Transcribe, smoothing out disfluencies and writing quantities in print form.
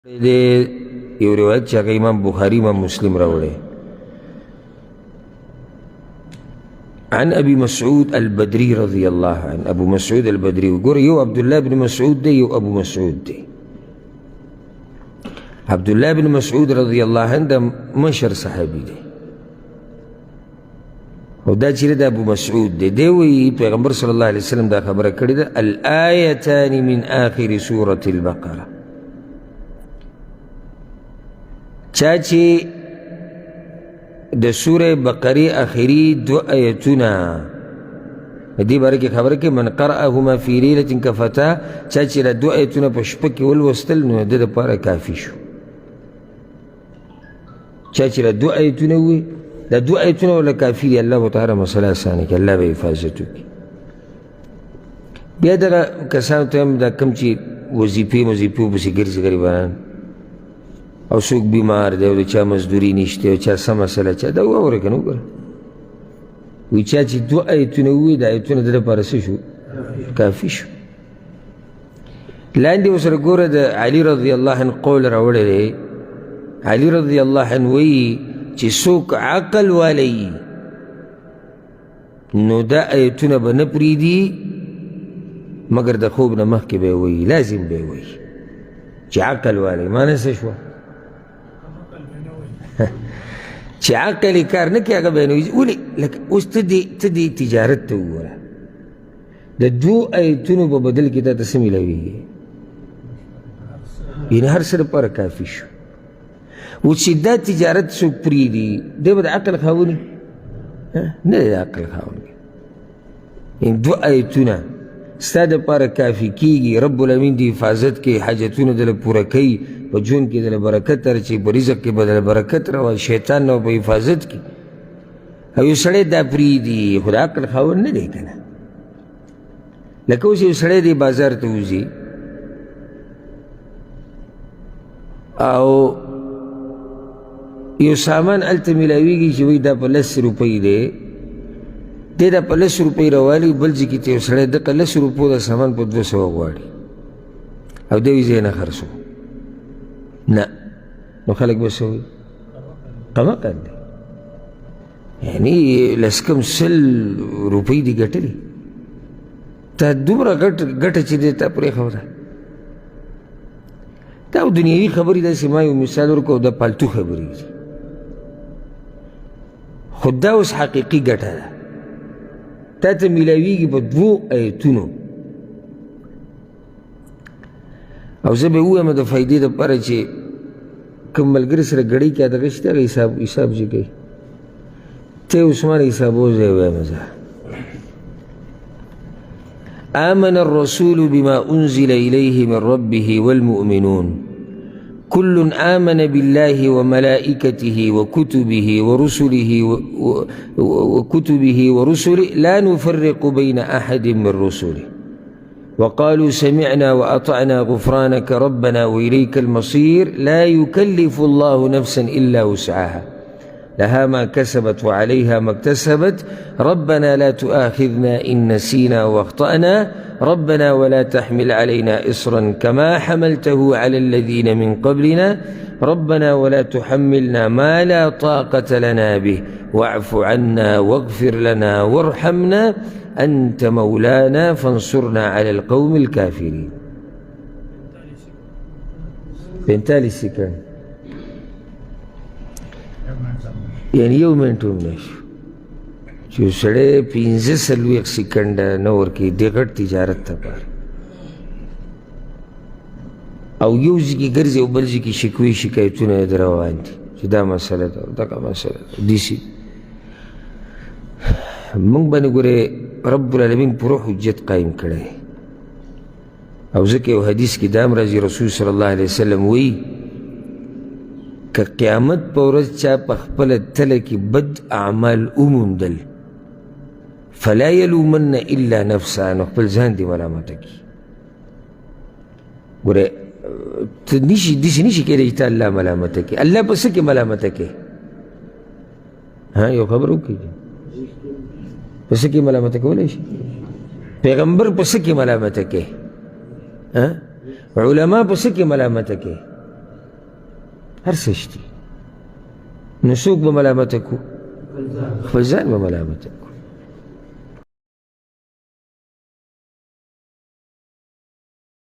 یو روایت چې هغه امام بخاري امام مسلم راوړی عن ابي مسعود البدري رضي الله عنه. ابو مسعود البدري وګوره یو عبد الله بن مسعود دی یو ابو مسعود دی. عبد الله بن مسعود رضي الله عنه د مشر صحابي دی او دا چې د ابو مسعود دی دی وی پیغمبر صلی الله علیه وسلم دا خبره کړې ده الآیتان من آخر سورة البقره. چا چې د سوره بقره آخري دو آیتونه دې باره کې خبره کې من قرأهما فی لیلة کفتا چا چې دا دو آیتونه په شپه کې ولوستل نو د دپاره کافي شو. چا چې دا دو آیتونه وي دا دو آیتونه ولا کافي دي الله تعالی مسله اسانه کړي الله به حفاظت وکړي. بیا دغه کسانو ته هم دا کوم چې وظیفې ورپسې ګرځي غریبان او څوک بیمار دی او د چا مزدوري نشته او چا څه مسله چا دا واوره که نه وګوره وایي چا چې دوه آیتونه ووایي دا آیتونه د لپاره څه شو کافي شو. لاندې ورسره ګوره د علي رضی الله عنه قول راوړی دی. علي رضی الله عنه وایي چې څوک عقل والی نو دا آیتونه به نه پرېږدي مګر د خوب نه مخکې به یې وایي لازم به یې وایي چې عقل والی معنی څه شوه چې عقل یې کار نه کوي هغه به یې نه وایي ولې لکه اوس ته دې تجارت ته وګوره د دوو آیتونو په بدل کې تا ته څه میلاویږي یعنې هر څه دپاره کافي شو. اوس چې دا تجارت څوک پرېږدي دی به د عقل خاوند نه دی د عقل خاوند یعنې دوه آیتونه ستا دپاره کافي کېږي رب العالمین د حفاظت کې حاجتونه دله پوره کوي په ژوند کې دله برکت راچوي په رزق کې به دله برکت راوړي شیطان نه په حفاظت کې او یو سړی دا پرېږدي خو د عقل خاوند نه دی که نه. لکه اوس یو سړی دی بازار ته وځي او یو سامان هلته میلاویږي چې وایي دا په 10 روپۍ دی دی دا په 10 روپۍ راوالي بل ځای کې ته یو سړی دغه 10 روپو دا سامان په 200 غواړي او دی وایي زه یې نه خرڅوم نه نو خلک به څه وایي قمقل دی یعنې لس کم 100 روپۍ دي ګټلې تا دومره ګټه چې دی تا پرېښوده دا دنیوي خبرې داسې ما یو مثال ورکړو دا پالتو خبرې دي خو دا اوس حقیقي ګټه ده تا ته میلاویږي په 2 آیتونو او زه به ووایم د فایدې دپاره چې کوم ملګري سره ګړۍ کې دغه شته هغه حساب چې کوي ته عثمان حساب وځه یې وایم زه آمن الرسول بما أنزل إليه من ربه والمؤمنون كل آمن بالله وملائكته وكتبه ورسله لا نفرق بين أحد من رسله وقالوا سمعنا وأطعنا غفرانك ربنا وإليك المصير لا يكلف الله نفسا إلا وسعها لها ما كسبت وعليها ما اكتسبت ربنا لا تؤاخذنا إن نسينا واخطأنا ربنا ولا تحمل علينا إصرا كما حملته على الذين من قبلنا ربنا ولا تحملنا ما لا طاقة لنا به واعف عنا واغفر لنا وارحمنا أنت مولانا فانصرنا على القوم الكافرين. بنتالي سكان یعنی یو منټ هم نه شو چې یو سړی 45 سکنډه نه ورکوي د غټ تجارت لپاره او یو ځای کې ګرځي او بل ځای کې شکوې شکایتونه یې روان دي چې دا مسله ده دغه مسله ده داسې موږ باندې ګورې رب العالمین پوره حجت قایم کړی او ځکه یو حدیث کې دا هم راځي رسول صلی الله علیه وسلم وایي که قیامت په ورځ چا په خپله تله کې بد اعمال وموندل فلا یلومن الا نفسه نو خپل ځان دې ملامته کړي. ګوره ته داسې نشي کېدی چې ته الله ملامته کړي الله په څه کې ملامته کړي یو خبر وکړي په څه کې ملامته کولی شي پیغمبر په څه کې ملامته کړي علما په څه کې ملامته کړي هر څه شته. نو څوک به ملامته کو؟ خپل ځان به ملامته کو.